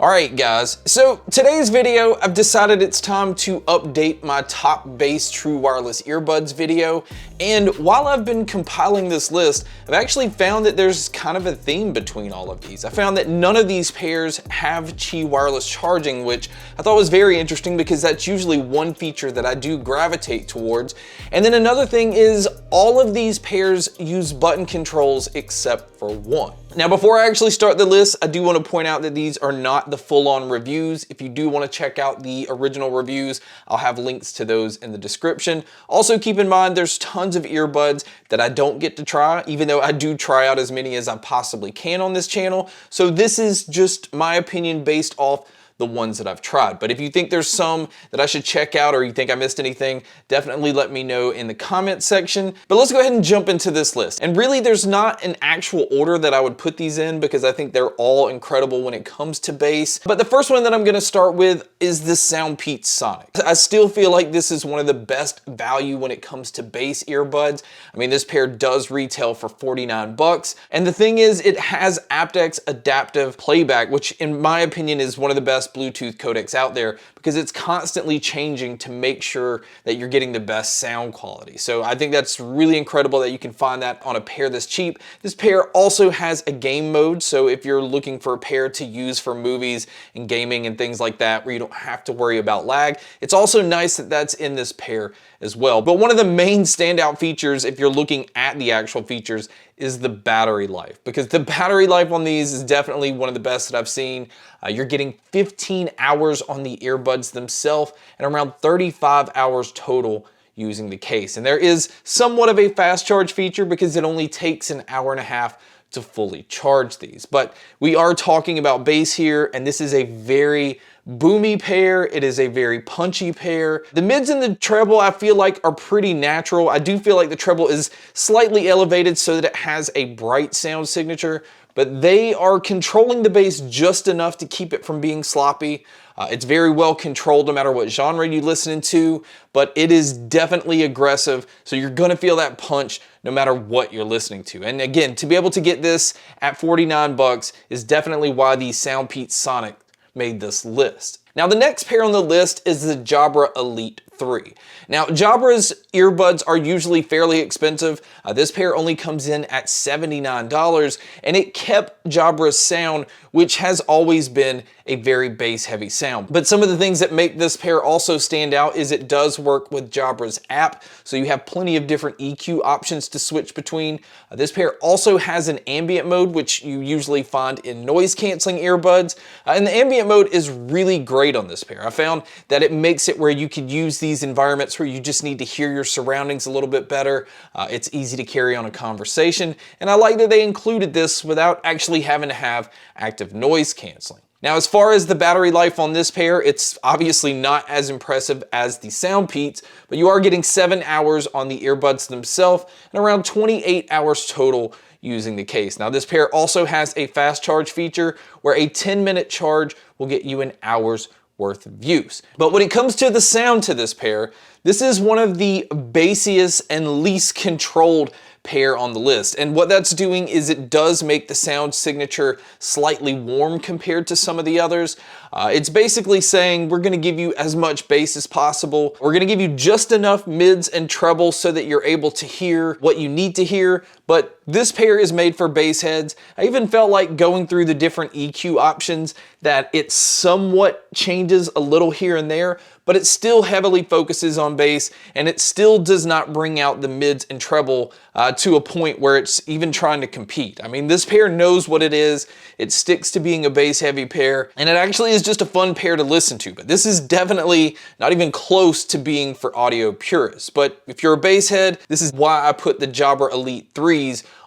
Alright guys, so today's video, I've decided it's time to update my top bass true wireless earbuds video, and while I've been compiling this list, I've actually found that there's kind of a theme between all of these. I found that none of these pairs have Qi wireless charging, which I thought was very interesting because that's usually one feature that I do gravitate towards. And then another thing is all of these pairs use button controls except for one. Now, before I actually start the list, I do want to point out that these are not the full-on reviews. If you do want to check out the original reviews, I'll have links to those in the description. Also, keep in mind there's tons of earbuds that I don't get to try, even though I do try out as many as I possibly can on this channel. So this is just my opinion based off the ones that I've tried. But if you think there's some that I should check out or you think I missed anything, definitely let me know in the comment section. But let's go ahead and jump into this list. And really there's not an actual order that I would put these in because I think they're all incredible when it comes to bass. But the first one that I'm gonna start with is the Soundpea Sonic. I still feel like this is one of the best value when it comes to bass earbuds. I mean, this pair does retail for 49 bucks. And the thing is, it has aptX adaptive playback, which in my opinion is one of the best Bluetooth codecs out there because it's constantly changing to make sure that you're getting the best sound quality. So I think that's really incredible that you can find that on a pair this cheap. This pair also has a game mode, so if you're looking for a pair to use for movies and gaming and things like that where you don't have to worry about lag, it's also nice that that's in this pair as well. But one of the main standout features, if you're looking at the actual features, is the battery life, because the battery life on these is definitely one of the best that I've seen. You're getting 15 hours on the earbuds themselves and around 35 hours total using the case. And there is somewhat of a fast charge feature because it only takes an hour and a half to fully charge these. But we are talking about bass here, and this is a very boomy pair. It is a very punchy pair. The mids and the treble I feel like are pretty natural. I do feel like the treble is slightly elevated so that it has a bright sound signature, but they are controlling the bass just enough to keep it from being sloppy. It's very well controlled no matter what genre you listen to, but it is definitely aggressive, so you're gonna feel that punch no matter what you're listening to. And again, to be able to get this at 49 bucks is definitely why the Soundpea Sonic made this list. Now, the next pair on the list is the Jabra Elite 3. Now, Jabra's earbuds are usually fairly expensive. This pair only comes in at $79, and it kept Jabra's sound, which has always been a very bass-heavy sound. But some of the things that make this pair also stand out is it does work with Jabra's app, so you have plenty of different EQ options to switch between. This pair also has an ambient mode, which you usually find in noise-canceling earbuds, and the ambient mode is really great on this pair. I found that it makes it where you could use these environments where you just need to hear your surroundings a little bit better. It's easy to carry on a conversation, and I like that they included this without actually having to have active noise canceling. Now, as far as the battery life on this pair, it's obviously not as impressive as the Soundpeas, but you are getting 7 hours on the earbuds themselves and around 28 hours total using the case. Now, this pair also has a fast charge feature where a 10-minute charge will get you an hour's worth of use. But when it comes to the sound to this pair, this is one of the bassiest and least controlled pair on the list. And what that's doing is it does make the sound signature slightly warm compared to some of the others. It's basically saying we're gonna give you as much bass as possible. We're gonna give you just enough mids and trebles so that you're able to hear what you need to hear, but this pair is made for bass heads. I even felt like going through the different EQ options that it somewhat changes a little here and there, but it still heavily focuses on bass, and it still does not bring out the mids and treble to a point where it's even trying to compete. I mean, this pair knows what it is. It sticks to being a bass heavy pair, and it actually is just a fun pair to listen to, but this is definitely not even close to being for audio purists. But if you're a bass head, this is why I put the Jabra Elite 3s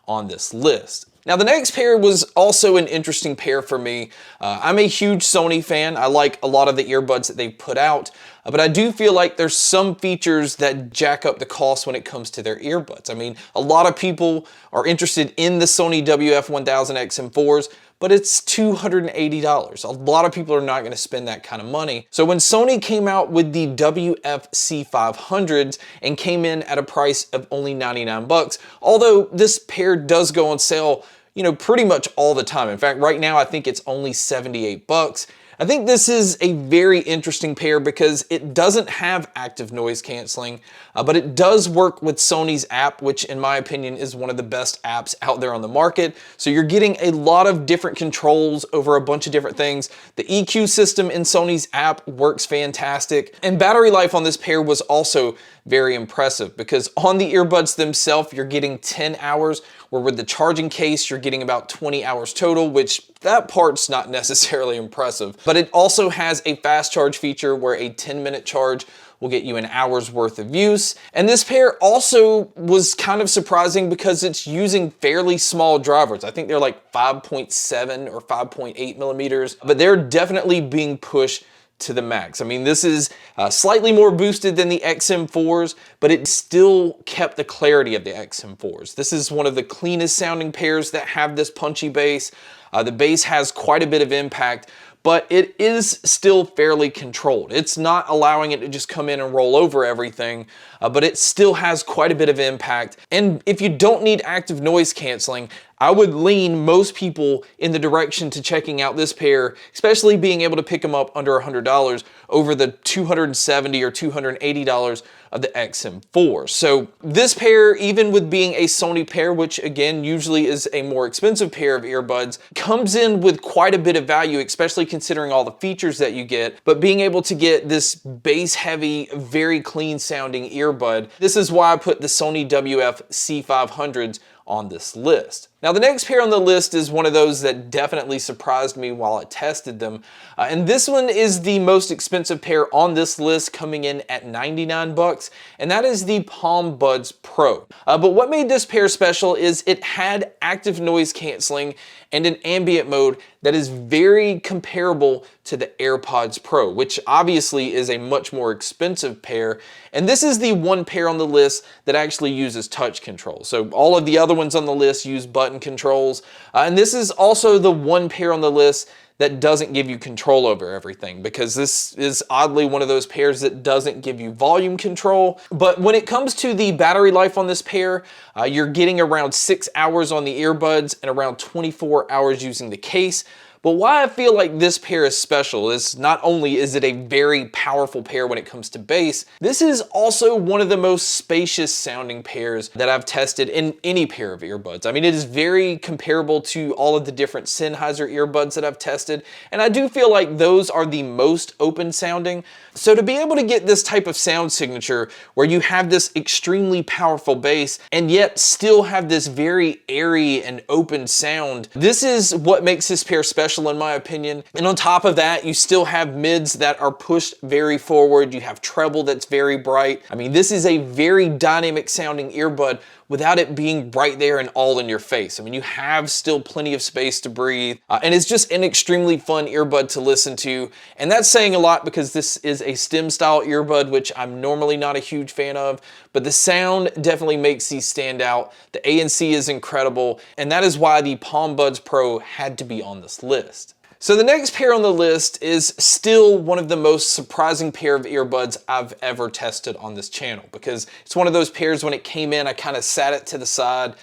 on this list. Now, the next pair was also an interesting pair for me. I'm a huge Sony fan. I like a lot of the earbuds that they've put out, but I do feel like there's some features that jack up the cost when it comes to their earbuds. I mean, a lot of people are interested in the Sony WF1000 XM4s, but it's $280. A lot of people are not gonna spend that kind of money. So when Sony came out with the WFC500s and came in at a price of only 99 bucks, although this pair does go on sale, you know, pretty much all the time. In fact, right now I think it's only 78 bucks. I think this is a very interesting pair because it doesn't have active noise canceling, but it does work with Sony's app, which in my opinion is one of the best apps out there on the market. So you're getting a lot of different controls over a bunch of different things. The EQ system in Sony's app works fantastic, and battery life on this pair was also very impressive because on the earbuds themselves you're getting 10 hours, where with the charging case you're getting about 20 hours total, which that part's not necessarily impressive. But it also has a fast charge feature where a 10-minute charge will get you an hour's worth of use. And this pair also was kind of surprising because it's using fairly small drivers. I think they're like 5.7 or 5.8 millimeters, but they're definitely being pushed to the max. I mean, this is slightly more boosted than the XM4s, but it still kept the clarity of the XM4s. This is one of the cleanest sounding pairs that have this punchy bass. The bass has quite a bit of impact, but it is still fairly controlled. It's not allowing it to just come in and roll over everything, but it still has quite a bit of impact. And if you don't need active noise canceling, I would lean most people in the direction to checking out this pair, especially being able to pick them up under $100 over the $270 or $280 of the XM4. So this pair, even with being a Sony pair, which again usually is a more expensive pair of earbuds, comes in with quite a bit of value, especially considering all the features that you get. But being able to get this bass heavy, very clean sounding earbud, this is why I put the Sony WFC500s on this list. Now the next pair on the list is one of those that definitely surprised me while I tested them. And this one is the most expensive pair on this list, coming in at 99 bucks, and that is the Palm Buds Pro. But what made this pair special is it had active noise canceling and an ambient mode that is very comparable to the AirPods Pro, which obviously is a much more expensive pair. And this is the one pair on the list that actually uses touch control. So all of the other ones on the list use button controls. And this is also the one pair on the list that doesn't give you control over everything, because this is oddly one of those pairs that doesn't give you volume control. But when it comes to the battery life on this pair, you're getting around 6 hours on the earbuds and around 24 hours using the case. But why I feel like this pair is special is not only is it a very powerful pair when it comes to bass, this is also one of the most spacious sounding pairs that I've tested in any pair of earbuds. I mean, it is very comparable to all of the different Sennheiser earbuds that I've tested, and I do feel like those are the most open sounding. So to be able to get this type of sound signature where you have this extremely powerful bass and yet still have this very airy and open sound, this is what makes this pair special in my opinion. And on top of that, you still have mids that are pushed very forward. You have treble that's very bright. I mean, this is a very dynamic sounding earbud without it being right there and all in your face. I mean, you have still plenty of space to breathe, and it's just an extremely fun earbud to listen to. And that's saying a lot because this is a stem style earbud, which I'm normally not a huge fan of, but the sound definitely makes these stand out. The ANC is incredible, and that is why the Palm Buds Pro had to be on this list. So the next pair on the list is still one of the most surprising pair of earbuds I've ever tested on this channel, because it's one of those pairs when it came in, I kind of sat it to the side.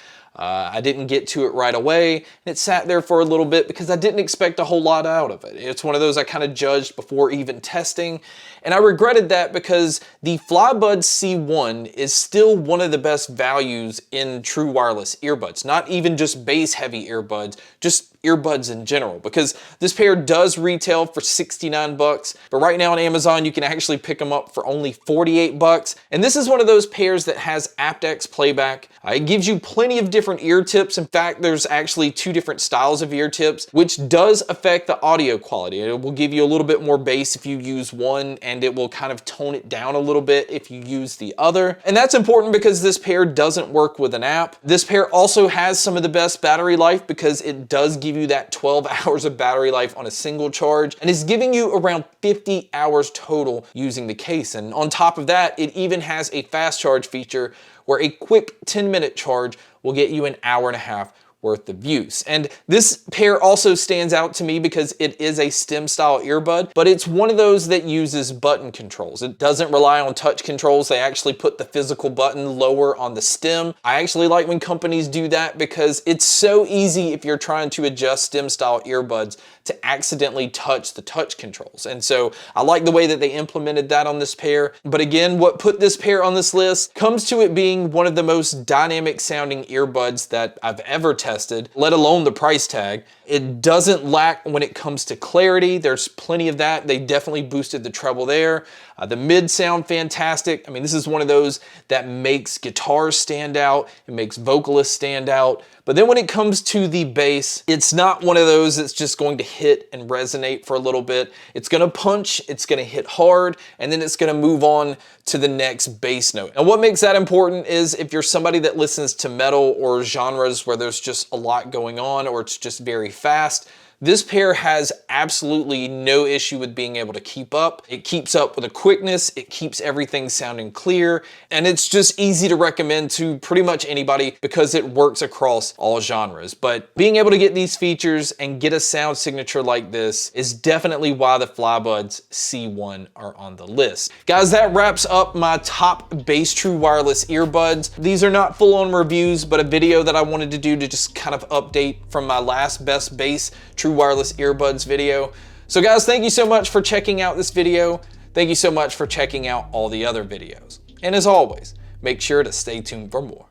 I didn't get to it right away, and it sat there for a little bit because I didn't expect a whole lot out of it. It's one of those I kind of judged before even testing, and I regretted that because the FlyBuds C1 is still one of the best values in true wireless earbuds, not even just bass heavy earbuds, just earbuds in general, because this pair does retail for 69 bucks, but right now on Amazon you can actually pick them up for only 48 bucks. And this is one of those pairs that has aptX playback. It gives you plenty of different ear tips. In fact, there's actually 2 different styles of ear tips, which does affect the audio quality. It will give you a little bit more bass if you use one, and it will kind of tone it down a little bit if you use the other. And that's important because this pair doesn't work with an app. This pair also has some of the best battery life because it does give you that 12 hours of battery life on a single charge, and is giving you around 50 hours total using the case. And on top of that, it even has a fast charge feature where a quick 10-minute charge will get you an hour and a half worth of use. And this pair also stands out to me because it is a stem style earbud, but it's one of those that uses button controls. It doesn't rely on touch controls. They actually put the physical button lower on the stem. I actually like when companies do that because it's so easy if you're trying to adjust stem style earbuds to accidentally touch the touch controls. And so I like the way that they implemented that on this pair. But again, what put this pair on this list comes to it being one of the most dynamic sounding earbuds that I've ever tested, let alone the price tag. It doesn't lack when it comes to clarity. There's plenty of that. They definitely boosted the treble there. The mid sound fantastic. I mean, this is one of those that makes guitars stand out. It makes vocalists stand out. But then when it comes to the bass, it's not one of those that's just going to hit and resonate for a little bit. It's gonna punch, it's gonna hit hard, and then it's gonna move on to the next bass note. And what makes that important is if you're somebody that listens to metal or genres where there's just a lot going on or it's just very fast, this pair has absolutely no issue with being able to keep up. It keeps up with a quickness, it keeps everything sounding clear, and it's just easy to recommend to pretty much anybody because it works across all genres. But being able to get these features and get a sound signature like this is definitely why the FlyBuds C1 are on the list. Guys, that wraps up my top bass true wireless earbuds. These are not full-on reviews, but a video that I wanted to do to just kind of update from my last best bass true wireless earbuds video. So guys, thank you so much for checking out this video. Thank you so much for checking out all the other videos. And as always, make sure to stay tuned for more.